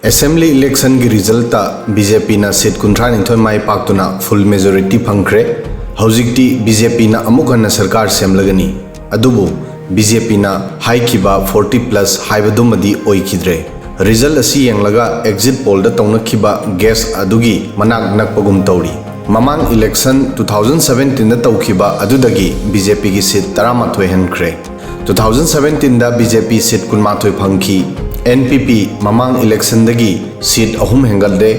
Assembly election की result BJP ना seat 19 माई पाक्तुना full majority फंग्रे। हौजिक्ति BJP ना अमुक हन्ना सरकार सेमलगनी अदुबु बीजेपी ना हाइकिबा 40+ हाइबदुमदी ओइखिद्रे। रिजल्ट असी यंगलगा एग्जिट पोल द तौनखिबा गेस अदुगी मनाक नकपगुम तौरी। ममांग इलेक्शन 2017 द तौखिबा अदुदगी बीजेपी की सीट 13 हनख्रे। 2017 दा बीजेपी सीट 19 फंखी। एनपीपी ममांग इलेक्शन दगी सीट 3 हेंगलदे।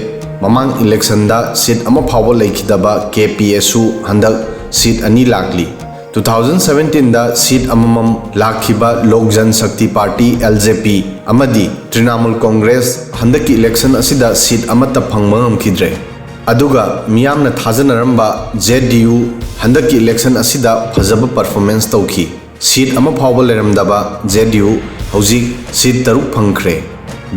ममांग इलेक्शन दा सीट अमा फावो लेखिदबा केपीएसु हंदक सीट 2 लाखली। 2017 दा सीट अममम लाखिबा लोक जनशक्ति पार्टी एलजेपी अमदी तृणमूल कांग्रेस हंदकी इलेक्शन असिदा सीट अमत फंगबा ngमखिद्रे। अदुगा मियामना थाजनरंबा जेडीयू हंदकी इलेक्शन असिदा फजब परफॉर्मेंस तौखी। सीट अमा फावो लेरमदबा जेडीयू हौजिक सीट 3 फंख्रे।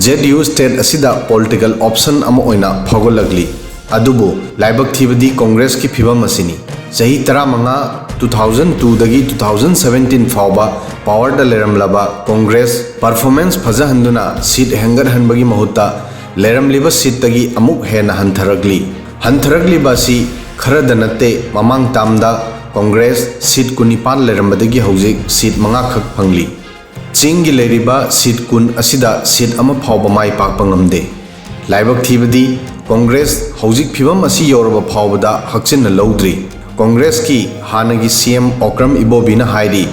जेडीयू स्टेट असिदा पॉलिटिकल ऑप्शन अमा ओइना फागोलगली। अदुबु लाइबक थीबदी कांग्रेस की फिबम असिनी। चही 15 2002 दगी 2017 फावबा पावर द लेरमलबा कांग्रेस परफॉर्मेंस फजहंदुना सीट हेंगर हनबगी महुत्ता लेरमलिबा सीट तगी अमुक हेना हंथरगली सी खरद नते ममांग तामदा कांग्रेस सीट 19 लेरमबदगी हौजिक सीट 5 खक फंगली। चिंगी लेरिबा सीट 10 असिदा सीट अमा फावबा माई पाकपा ngमदे। लाइबक थीबदी कांग्रेस हौजिक फिबम असी यौरबा फावबदा हक्चिन लौद्री। कांग्रेस की हानगी सीएम ओक्रम इबोबीना हाइरी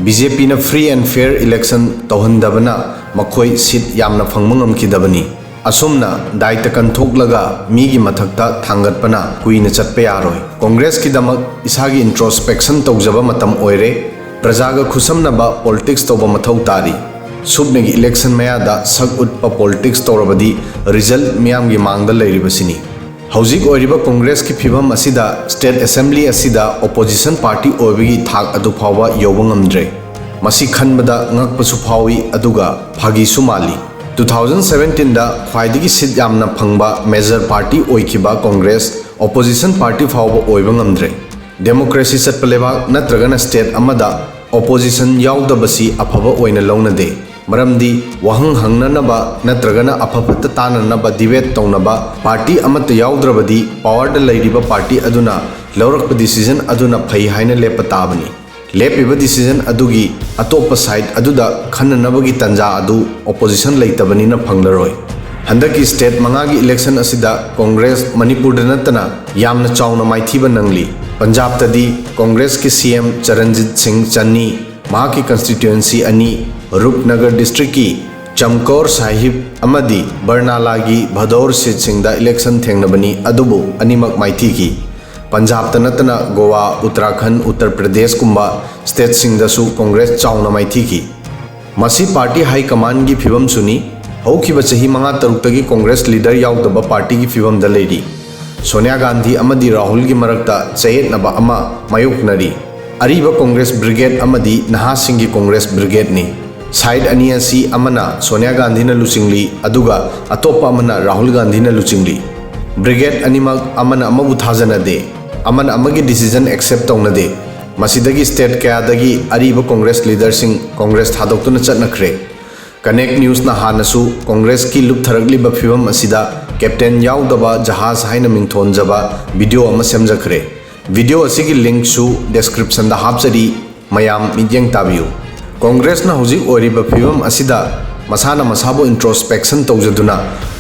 बीजेपी ना फ्री एंड फेयर इलेक्शन तौहंदबना मखोई सीट यामना फंगबा ngमखिदबनी। असुमना दायित्व कंथोकलगा मीगी मथक्ता थांगतपना कुइना चटपे यारोय। कांग्रेस की दमक इसागी इंट्रोस्पेक्शन तौजबा मतम ओइरे। प्रजागा खुसमनबा पॉलिटिक्स तौबा मथौ तारी। सुबनेगी इलेक्शन मयादा सग उटपा पॉलिटिक्स तौरबदी रिजल्ट मियामगी मांगदा लेरिबसिनी। हौजिक ओइरिबा कांग्रेस की फिबम असिदा स्टेट असेंबली असिदा ओपोजिशन पार्टी ओइबगी थाक अदु फावबा यौबा ngमद्रे। मसी खनबदा ngakpasu फावी अदुगा फागीसु माली। 2017 दा ख्वाइदगी सीट यामना फंगबा मेजर पार्टी ओइखिबा कांग्रेस ओपोजिशन पार्टी फावबा ओइबा ngमद्रे। डेमोक्रेसी चटपा लेबाक नत्रगना स्टेट अमदा ओपोजिशन याउदबसी अफबा ओइना लौनदे। मरमदी वहंग हंगननबा नत्रगना अफफत ताननबा डिबेट तौनबा पार्टी अमत याउद्रबदी पावर द लैरिबा पार्टी अदुना लौरकपा डिसीजन अदुना फै हाइना लेपा ताबनी। लेपिबा डिसीजन अदुगी अतोप साइड अदुदा खननबगी तंजा अदु ओपोजिशन लैतबनीना फंगलरोय। हंदकी स्टेट 5 की इलेक्शन असिदा कांग्रेस मणिपुर नतना यामना चावना माइथीबा नंगली। पंजाब तदी कांग्रेस के सीएम चरणजीत सिंह चन्नी की कंस्टिट्यूएंसी 2 रूपनगर डिस्ट्रिक्ट की चमकौर साहिब अमदी बरनाला की भदौर सीट सिंगदा इलेक्शन थेंगनबनी अदुबु अनिमक माइथी की। पंजाब तनतना गोवा उत्तराखंड उत्तर प्रदेश कुंबा स्टेट सिंगदसु कांग्रेस चावना माइथी की। मसी पार्टी हाई कमान की फिबम सुनी। हौखिबा चही 5-6 तगी कांग्रेस लीडर याउदबा पार्टी की फिबम द लेरी। सोनिया गांधी अमदी राहुल की मरक्ता चयेतनबा अमा मायोकनरी। अरीबा कांग्रेस ब्रिगेड अमदी नहासिंगी कांग्रेस ब्रिगेड ने साइड अनी असी अमना सोनिया गांधी न लुचिंगली अदुगा अतोपा अमना राहुल गांधी न लुचिंगली। ब्रिगेड अनिमक अमना अमबु थाजनदे अमना अमगी डिसीजन एक्सेप्ट तौनदे। मसिदगी स्टेट कयादगी अरीबा कांग्रेस लीडर सिंह कांग्रेस थादोक्तुना चटनख्रे। कनेक्ट न्यूज़ ना हानसु कांग्रेस की लुपथरगलिबा फिबम असिदा कैप्टन याउदबा जहाज हाइना मिंथोनजबा वीडियो अमा सेमजखरे। वीडियो असिगी लिंक सु डिस्क्रिप्शन दा हापचरी मयाम मित्यंग ताबियु। कांग्रेस ना हौजिक ओइरिबा फिबम असिदा मसाना मसाबो इंट्रोस्पेक्शन तौजदुना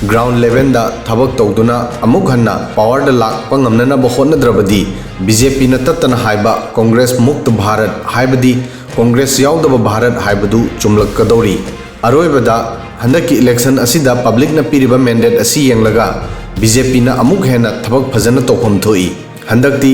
ग्राउंड लेवल दा थबक तौदुना अमुक हन्ना पावर दा लाकपा ngमनना होनद्रबदी बीजेपी न तत्तना हाइबा कांग्रेस मुक्त भारत हाइबदी कांग्रेस याउदबा भारत हाइबदु चुमलकदौरी। अरोइबदा हंदकी इलेक्शन असिदा पब्लिक न पीरिबा मैंडेट असी यंगलगा बीजेपी न अमुक हेना थबक फजन तौफम थोई। हंदकती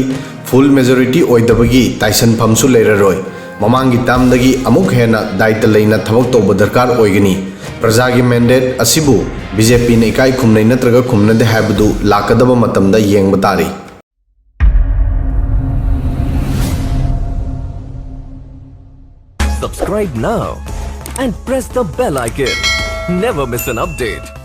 फुल मेजोरिटी ओइदबगी ताइसनफमसु लेररोय। ममांगी तामदगी अमुक हेना दायित्व लेना थबक तौब दरकार ओइगनी। प्रजागी मैंडेट असिबु बीजेपी न इकाई खुमनै नत्रगा खुमनदे हाइबदु लाकदबा मतमदा येंगबा तारी। Subscribe now and press the bell icon. Never miss an update.